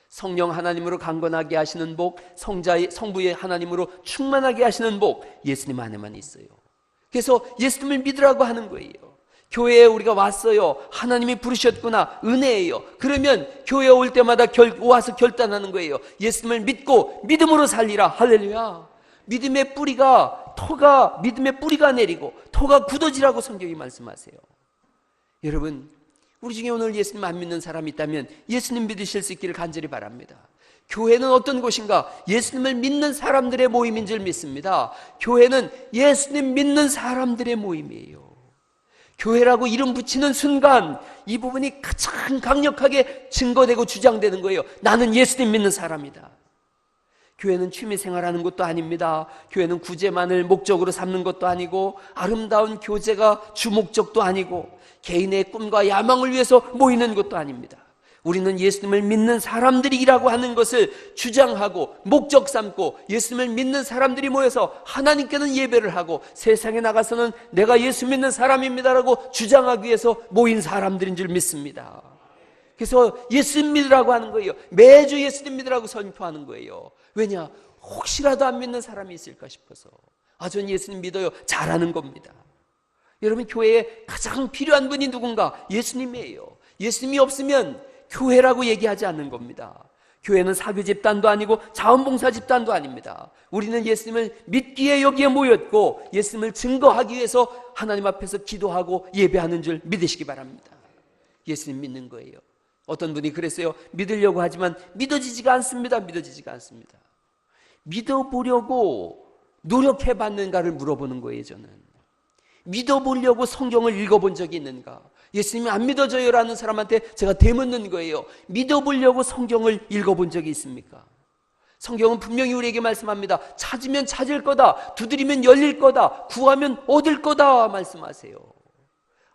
성령 하나님으로 강건하게 하시는 복, 성부의 하나님으로 충만하게 하시는 복, 예수님 안에만 있어요. 그래서 예수님을 믿으라고 하는 거예요. 교회에 우리가 왔어요. 하나님이 부르셨구나. 은혜예요. 그러면 교회에 올 때마다 와서 결단하는 거예요. 예수님을 믿고 믿음으로 살리라. 할렐루야. 믿음의 뿌리가 내리고 터가 굳어지라고 성경이 말씀하세요. 여러분, 우리 중에 오늘 예수님 안 믿는 사람이 있다면 예수님 믿으실 수 있기를 간절히 바랍니다. 교회는 어떤 곳인가? 예수님을 믿는 사람들의 모임인 줄 믿습니다. 교회는 예수님 믿는 사람들의 모임이에요. 교회라고 이름 붙이는 순간 이 부분이 가장 강력하게 증거되고 주장되는 거예요. 나는 예수님 믿는 사람이다. 교회는 취미생활하는 것도 아닙니다. 교회는 구제만을 목적으로 삼는 것도 아니고 아름다운 교제가 주목적도 아니고 개인의 꿈과 야망을 위해서 모이는 것도 아닙니다. 우리는 예수님을 믿는 사람들이라고 하는 것을 주장하고 목적 삼고 예수님을 믿는 사람들이 모여서 하나님께는 예배를 하고 세상에 나가서는 내가 예수 믿는 사람입니다라고 주장하기 위해서 모인 사람들인 줄 믿습니다. 그래서 예수님 믿으라고 하는 거예요. 매주 예수님 믿으라고 선포하는 거예요. 왜냐? 혹시라도 안 믿는 사람이 있을까 싶어서. 전 예수님 믿어요. 잘하는 겁니다. 여러분, 교회에 가장 필요한 분이 누군가? 예수님이에요. 예수님이 없으면 교회라고 얘기하지 않는 겁니다. 교회는 사교 집단도 아니고 자원봉사 집단도 아닙니다. 우리는 예수님을 믿기에 여기에 모였고 예수님을 증거하기 위해서 하나님 앞에서 기도하고 예배하는 줄 믿으시기 바랍니다. 예수님 믿는 거예요. 어떤 분이 그랬어요. 믿으려고 하지만 믿어지지가 않습니다. 믿어지지가 않습니다. 믿어보려고 노력해봤는가를 물어보는 거예요. 저는 믿어보려고 성경을 읽어본 적이 있는가? 예수님이 안 믿어져요라는 사람한테 제가 되묻는 거예요. 믿어보려고 성경을 읽어본 적이 있습니까? 성경은 분명히 우리에게 말씀합니다. 찾으면 찾을 거다, 두드리면 열릴 거다, 구하면 얻을 거다 말씀하세요.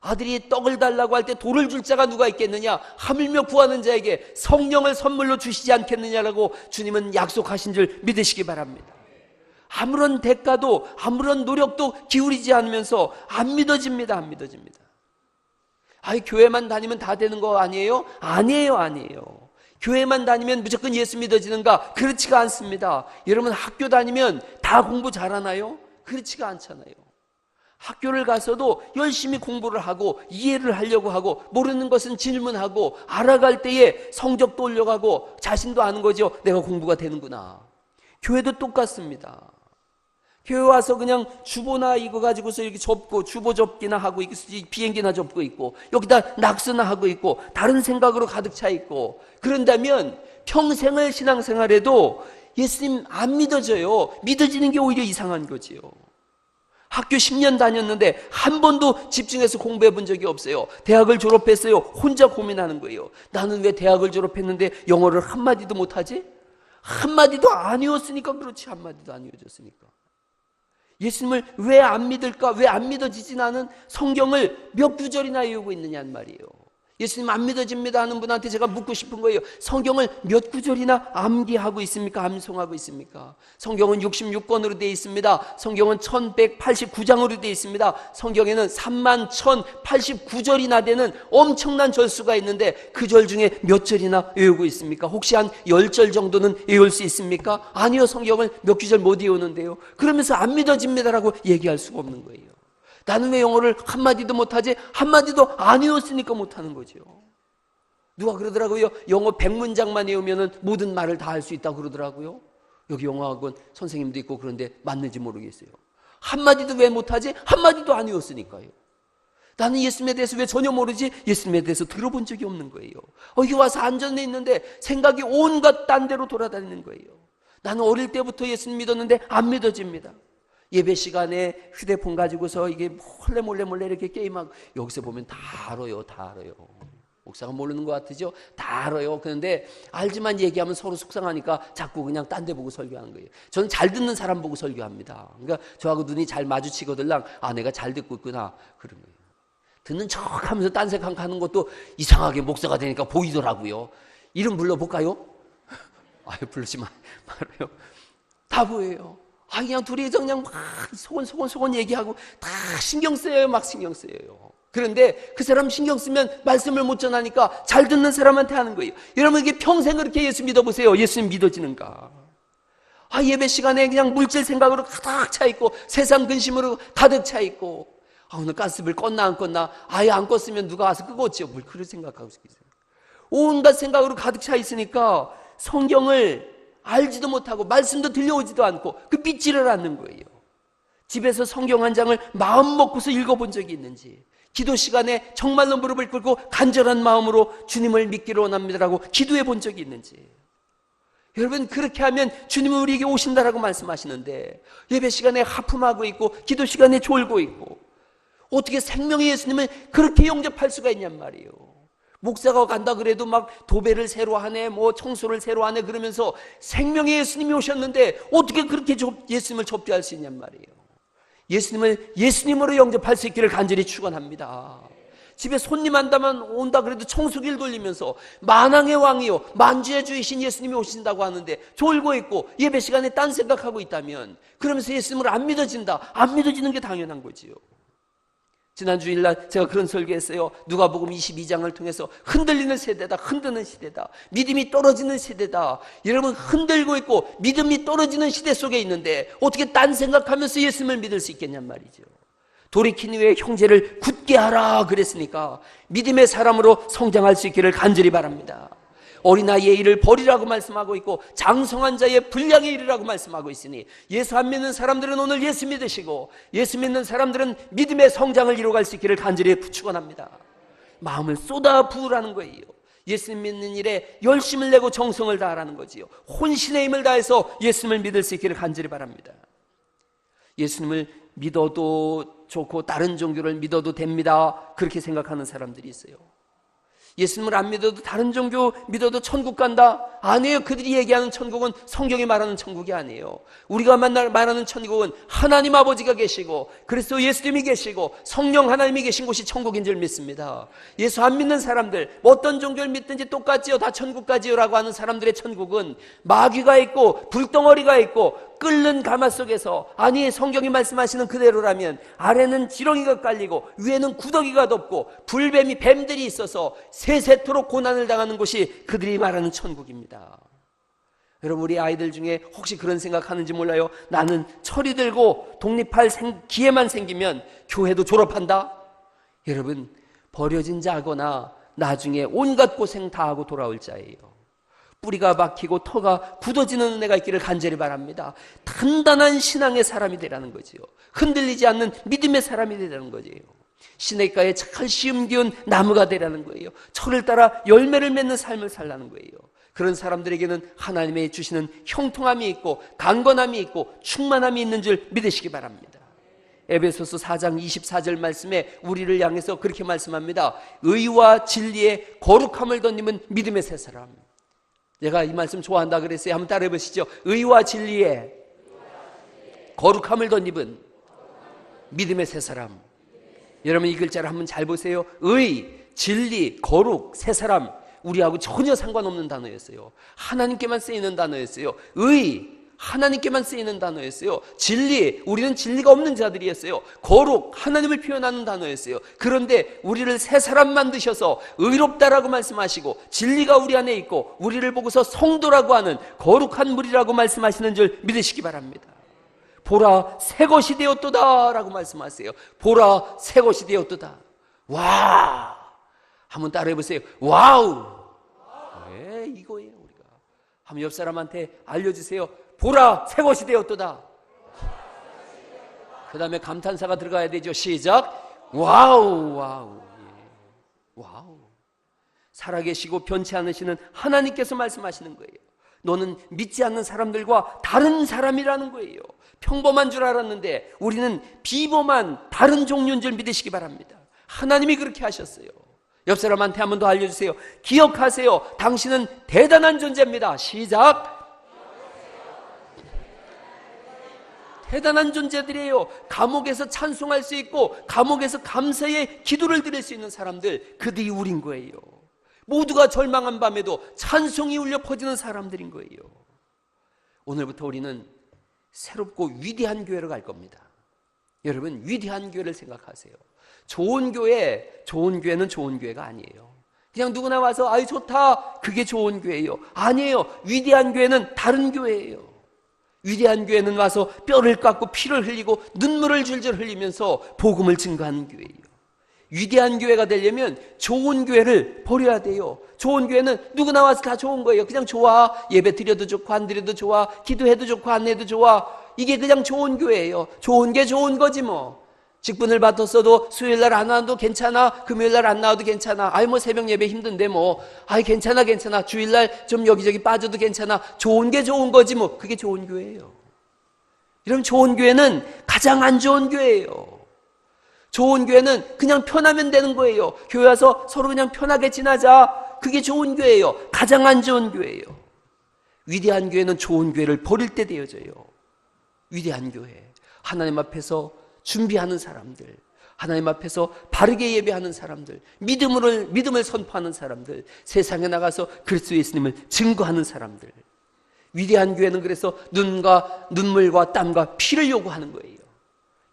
아들이 떡을 달라고 할 때 돌을 줄 자가 누가 있겠느냐? 하물며 구하는 자에게 성령을 선물로 주시지 않겠느냐라고 주님은 약속하신 줄 믿으시기 바랍니다. 아무런 대가도 아무런 노력도 기울이지 않으면서 안 믿어집니다. 안 믿어집니다. 아이, 교회만 다니면 다 되는 거 아니에요? 아니에요. 교회만 다니면 무조건 예수 믿어지는가? 그렇지가 않습니다. 여러분, 학교 다니면 다 공부 잘하나요? 그렇지가 않잖아요. 학교를 가서도 열심히 공부를 하고 이해를 하려고 하고 모르는 것은 질문하고 알아갈 때에 성적도 올려가고 자신도 아는 거죠. 내가 공부가 되는구나. 교회도 똑같습니다. 교회 와서 그냥 주보나 이거 가지고서 이렇게 접고 주보 접기나 하고 비행기나 접고 있고 여기다 낙서나 하고 있고 다른 생각으로 가득 차 있고 그런다면 평생을 신앙생활해도 예수님 안 믿어져요. 믿어지는 게 오히려 이상한 거지요. 학교 10년 다녔는데 한 번도 집중해서 공부해 본 적이 없어요. 대학을 졸업했어요. 혼자 고민하는 거예요. 나는 왜 대학을 졸업했는데 영어를 한마디도 못하지? 한마디도 아니었으니까 그렇지. 한마디도 아니어졌으니까. 예수님을 왜 안 믿을까? 왜 안 믿어지지? 나는 성경을 몇 구절이나 외우고 있느냐는 말이에요. 예수님 안 믿어집니다 하는 분한테 제가 묻고 싶은 거예요. 성경을 몇 구절이나 암기하고 있습니까? 암송하고 있습니까? 성경은 66권으로 되어 있습니다. 성경은 1189장으로 되어 있습니다. 성경에는 31,089절이나 되는 엄청난 절수가 있는데 그 절 중에 몇 절이나 외우고 있습니까? 혹시 한 10절 정도는 외울 수 있습니까? 아니요, 성경을 몇 구절 못 외우는데요. 그러면서 안 믿어집니다라고 얘기할 수가 없는 거예요. 나는 왜 영어를 한마디도 못하지? 한마디도 안 외웠으니까 못하는 거죠. 누가 그러더라고요. 영어 100문장만 외우면 모든 말을 다 할 수 있다고 그러더라고요. 여기 영어학원 선생님도 있고 그런데 맞는지 모르겠어요. 한마디도 왜 못하지? 한마디도 안 외웠으니까요. 나는 예수님에 대해서 왜 전혀 모르지? 예수님에 대해서 들어본 적이 없는 거예요. 여기 와서 안전해 있는데 생각이 온갖 딴 데로 돌아다니는 거예요. 나는 어릴 때부터 예수님 믿었는데 안 믿어집니다. 예배 시간에 휴대폰 가지고서 이게 몰래 이렇게 게임하고 여기서 보면 다 알아요. 목사가 모르는 것 같으죠? 다 알아요. 그런데 알지만 얘기하면 서로 속상하니까 자꾸 그냥 딴 데 보고 설교하는 거예요. 저는 잘 듣는 사람 보고 설교합니다. 그러니까 저하고 눈이 잘 마주치거들랑 내가 잘 듣고 있구나 그런 거예요. 듣는 척 하면서 딴 생각하는 것도 이상하게 목사가 되니까 보이더라고요. 이름 불러볼까요? 부르지 말아요. 다 보여요. 그냥 둘이서 그냥 막 소곤소곤 얘기하고 다 신경 쓰여요. 막 신경 쓰여요. 그런데 그 사람 신경 쓰면 말씀을 못 전하니까 잘 듣는 사람한테 하는 거예요. 여러분, 이게 평생 그렇게 예수 믿어보세요. 예수님 믿어지는가? 예배 시간에 그냥 물질 생각으로 가득 차 있고 세상 근심으로 가득 차 있고 오늘 가스불 껐나 안 껐나? 아예 안 껐으면 누가 와서 끄겠지요. 뭘 그런 생각하고 있어요. 온갖 생각으로 가득 차 있으니까 성경을 알지도 못하고 말씀도 들려오지도 않고 그 믿지를 않는 거예요. 집에서 성경 한 장을 마음 먹고서 읽어본 적이 있는지, 기도 시간에 정말로 무릎을 꿇고 간절한 마음으로 주님을 믿기를 원합니다라고 기도해 본 적이 있는지. 여러분, 그렇게 하면 주님은 우리에게 오신다라고 말씀하시는데 예배 시간에 하품하고 있고 기도 시간에 졸고 있고 어떻게 생명의 예수님을 그렇게 영접할 수가 있냔 말이에요. 목사가 간다 그래도 막 도배를 새로 하네, 청소를 새로 하네 그러면서 생명의 예수님이 오셨는데 어떻게 그렇게 예수님을 접대할 수 있냔 말이에요. 예수님을 예수님으로 영접할 수 있기를 간절히 축원합니다. 집에 손님 한다면 온다 그래도 청소기를 돌리면서 만왕의 왕이요 만주의 주이신 예수님이 오신다고 하는데 졸고 있고 예배 시간에 딴 생각하고 있다면 그러면서 예수님을 안 믿어지는 게 당연한 거지요. 지난 주일날 제가 그런 설교했어요. 누가복음 22장을 통해서 흔들리는 세대다, 흔드는 시대다, 믿음이 떨어지는 세대다. 여러분, 흔들고 있고 믿음이 떨어지는 시대 속에 있는데 어떻게 딴 생각하면서 예수님을 믿을 수 있겠냔 말이죠. 돌이킨 후에 형제를 굳게 하라 그랬으니까 믿음의 사람으로 성장할 수 있기를 간절히 바랍니다. 어린아이의 일을 버리라고 말씀하고 있고 장성한 자의 분량에 이르라고 말씀하고 있으니 예수 안 믿는 사람들은 오늘 예수 믿으시고 예수 믿는 사람들은 믿음의 성장을 이루어갈 수 있기를 간절히 축원합니다. 마음을 쏟아 부으라는 거예요. 예수 믿는 일에 열심을 내고 정성을 다하라는 거지요. 혼신의 힘을 다해서 예수님을 믿을 수 있기를 간절히 바랍니다. 예수님을 믿어도 좋고 다른 종교를 믿어도 됩니다, 그렇게 생각하는 사람들이 있어요. 예수님을 안 믿어도 다른 종교 믿어도 천국 간다? 아니에요. 그들이 얘기하는 천국은 성경이 말하는 천국이 아니에요. 우리가 말하는 천국은 하나님 아버지가 계시고 그리스도 예수님이 계시고 성령 하나님이 계신 곳이 천국인 줄 믿습니다. 예수 안 믿는 사람들, 어떤 종교를 믿든지 똑같지요, 다 천국 가지요 라고 하는 사람들의 천국은 마귀가 있고 불덩어리가 있고 끓는 가마 속에서, 아니 성경이 말씀하시는 그대로라면 아래는 지렁이가 깔리고 위에는 구더기가 덮고 불뱀이 뱀들이 있어서 세세토록 고난을 당하는 곳이 그들이 말하는 천국입니다. 여러분, 우리 아이들 중에 혹시 그런 생각하는지 몰라요. 나는 철이 들고 독립할 기회만 생기면 교회도 졸업한다. 여러분, 버려진 자거나 나중에 온갖 고생 다 하고 돌아올 자예요. 뿌리가 박히고 터가 굳어지는 은혜가 있기를 간절히 바랍니다. 단단한 신앙의 사람이 되라는 거지요. 흔들리지 않는 믿음의 사람이 되라는 거지요. 시냇가에 잘 씨름 기운 나무가 되라는 거예요. 철을 따라 열매를 맺는 삶을 살라는 거예요. 그런 사람들에게는 하나님의 주시는 형통함이 있고 강건함이 있고 충만함이 있는 줄 믿으시기 바랍니다. 에베소서 4장 24절 말씀에 우리를 향해서 그렇게 말씀합니다. 의와 진리의 거룩함을 덧입은 믿음의 새 사람. 제가 이 말씀 좋아한다 그랬어요. 한번 따라해 보시죠. 의와 진리의 거룩함을 덧입은 믿음의 새 사람. 여러분, 이 글자를 한번 잘 보세요. 의, 진리, 거룩, 새 사람. 우리하고 전혀 상관없는 단어였어요. 하나님께만 쓰이는 단어였어요. 의, 하나님께만 쓰이는 단어였어요. 진리, 우리는 진리가 없는 자들이었어요. 거룩, 하나님을 표현하는 단어였어요. 그런데 우리를 새 사람 만드셔서 의롭다라고 말씀하시고 진리가 우리 안에 있고 우리를 보고서 성도라고 하는 거룩한 무리라고 말씀하시는 줄 믿으시기 바랍니다. 보라, 새 것이 되었도다 라고 말씀하세요. 보라, 새 것이 되었도다. 와, 한번 따라해 보세요. 와우. 네, 이거예요. 우리가 한번 옆 사람한테 알려주세요. 보라, 새 것이 되었도다. 그 다음에 감탄사가 들어가야 되죠. 시작. 와우, 와우. 예. 와우. 살아계시고 변치 않으시는 하나님께서 말씀하시는 거예요. 너는 믿지 않는 사람들과 다른 사람이라는 거예요. 평범한 줄 알았는데 우리는 비범한 다른 종류인 줄 믿으시기 바랍니다. 하나님이 그렇게 하셨어요. 옆 사람한테 한 번 더 알려주세요. 기억하세요. 당신은 대단한 존재입니다. 시작. 대단한 존재들이에요. 감옥에서 찬송할 수 있고 감옥에서 감사의 기도를 드릴 수 있는 사람들, 그들이 우린 거예요. 모두가 절망한 밤에도 찬송이 울려 퍼지는 사람들인 거예요. 오늘부터 우리는 새롭고 위대한 교회로 갈 겁니다. 여러분, 위대한 교회를 생각하세요. 좋은 교회는 좋은 교회가 아니에요. 그냥 누구나 와서 아이 좋다, 그게 좋은 교회예요. 아니에요. 위대한 교회는 다른 교회예요. 위대한 교회는 와서 뼈를 깎고 피를 흘리고 눈물을 줄줄 흘리면서 복음을 증거하는 교회예요. 위대한 교회가 되려면 좋은 교회를 버려야 돼요. 좋은 교회는 누구나 와서 다 좋은 거예요. 그냥 좋아. 예배 드려도 좋고 안 드려도 좋아. 기도해도 좋고 안 해도 좋아. 이게 그냥 좋은 교회예요. 좋은 게 좋은 거지 뭐. 직분을 받았어도 수요일날 안 와도 괜찮아. 금요일날 안 나와도 괜찮아. 아이 뭐 새벽 예배 힘든데 뭐. 아이 괜찮아. 주일날 좀 여기저기 빠져도 괜찮아. 좋은 게 좋은 거지 뭐. 그게 좋은 교회예요. 이러면 좋은 교회는 가장 안 좋은 교회예요. 좋은 교회는 그냥 편하면 되는 거예요. 교회 와서 서로 그냥 편하게 지나자. 그게 좋은 교회예요. 가장 안 좋은 교회예요. 위대한 교회는 좋은 교회를 버릴 때 되어져요. 위대한 교회, 하나님 앞에서 준비하는 사람들, 하나님 앞에서 바르게 예배하는 사람들, 믿음을 선포하는 사람들, 세상에 나가서 그리스도 예수님을 증거하는 사람들. 위대한 교회는 그래서 눈물과 땀과 피를 요구하는 거예요.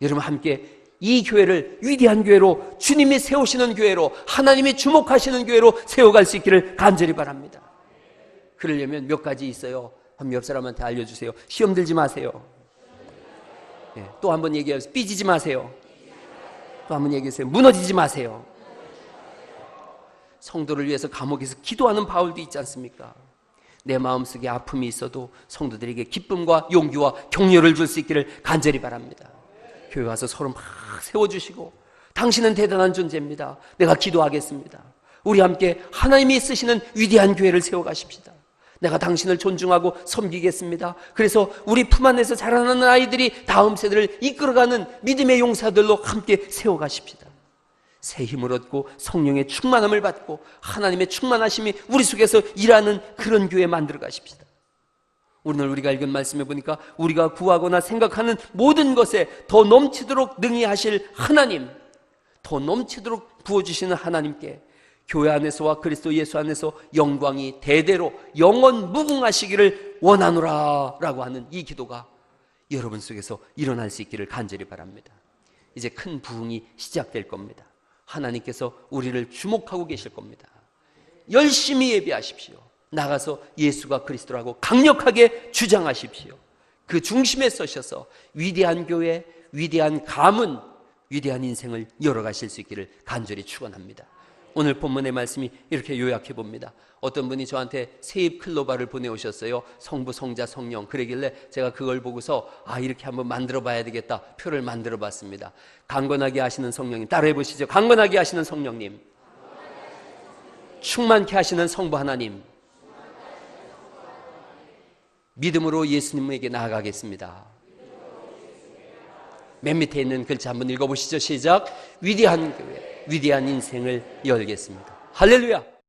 여러분 함께 이 교회를 위대한 교회로, 주님이 세우시는 교회로, 하나님이 주목하시는 교회로 세워갈 수 있기를 간절히 바랍니다. 그러려면 몇 가지 있어요. 한번 옆 사람한테 알려주세요. 시험 들지 마세요. 네, 또 한 번 얘기해주세요. 삐지지 마세요. 또 한 번 얘기해주세요. 무너지지 마세요. 성도를 위해서 감옥에서 기도하는 바울도 있지 않습니까? 내 마음속에 아픔이 있어도 성도들에게 기쁨과 용기와 격려를 줄 수 있기를 간절히 바랍니다. 교회 와서 서로 막 세워주시고, 당신은 대단한 존재입니다, 내가 기도하겠습니다, 우리 함께 하나님이 쓰시는 위대한 교회를 세워가십시다, 내가 당신을 존중하고 섬기겠습니다, 그래서 우리 품 안에서 자라나는 아이들이 다음 세대를 이끌어가는 믿음의 용사들로 함께 세워가십시다. 새 힘을 얻고 성령의 충만함을 받고 하나님의 충만하심이 우리 속에서 일하는 그런 교회 만들어 가십시다. 오늘 우리가 읽은 말씀에 보니까 우리가 구하거나 생각하는 모든 것에 더 넘치도록 능히 하실 하나님, 더 넘치도록 부어주시는 하나님께 교회 안에서와 그리스도 예수 안에서 영광이 대대로 영원 무궁하시기를 원하노라 라고 하는 이 기도가 여러분 속에서 일어날 수 있기를 간절히 바랍니다. 이제 큰 부흥이 시작될 겁니다. 하나님께서 우리를 주목하고 계실 겁니다. 열심히 예배하십시오. 나가서 예수가 그리스도라고 강력하게 주장하십시오. 그 중심에 서셔서 위대한 교회, 위대한 가문, 위대한 인생을 열어가실 수 있기를 간절히 축원합니다. 오늘 본문의 말씀이 이렇게 요약해 봅니다. 어떤 분이 저한테 세입 클로바를 보내오셨어요. 성부, 성자, 성령. 그러길래 제가 그걸 보고서 이렇게 한번 만들어 봐야 되겠다. 표를 만들어 봤습니다. 강건하게 하시는 성령님, 따라해 보시죠. 강건하게 하시는 성령님, 충만케 하시는 성부 하나님, 믿음으로 예수님에게 나아가겠습니다. 맨 밑에 있는 글자 한번 읽어보시죠. 시작. 위대한 교회, 위대한 인생을 열겠습니다. 할렐루야.